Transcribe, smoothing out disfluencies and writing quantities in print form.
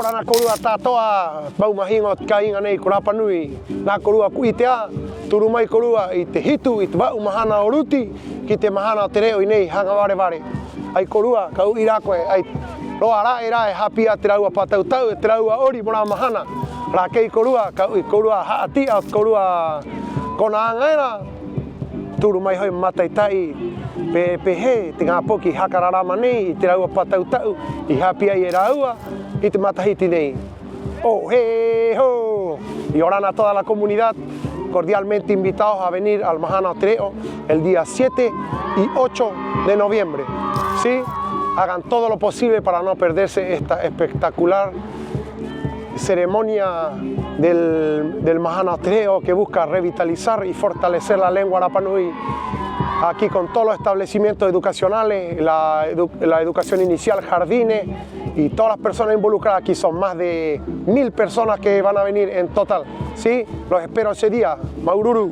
ora na korua tātoa maumahinga o te kainga nei ko Rapanui. Nā korua kui te a, turu mai korua i te hitu, i te wau mahana o ruti, ki te mahana o te reo i nei hanga ware. Ai korua, ka ui rā koe, ai roa rae hapi a te raua patautau, te raua ori mora mahana. Rā kei korua, ka ui korua haati a korua kona angaira, turu mai hoi mataitai, pe he, te ngā poki hakararama nei, i te raua patautau, i hapi ai e raua, i te matahiti nei. Oh, he, ho! Y orana a toda la comunidad, cordialmente invitados a venir al Mahana Otreo el día 7 y 8 de noviembre. ¿Sí? Hagan todo lo posible para no perderse esta espectacular ceremonia del Mahana Otreo que busca revitalizar y fortalecer la lengua Rapanui. Aquí con todos los establecimientos educacionales, la educación inicial, jardines y todas las personas involucradas. Aquí son más de 1000 personas que van a venir en total. ¿Sí? Los espero ese día. Maururu.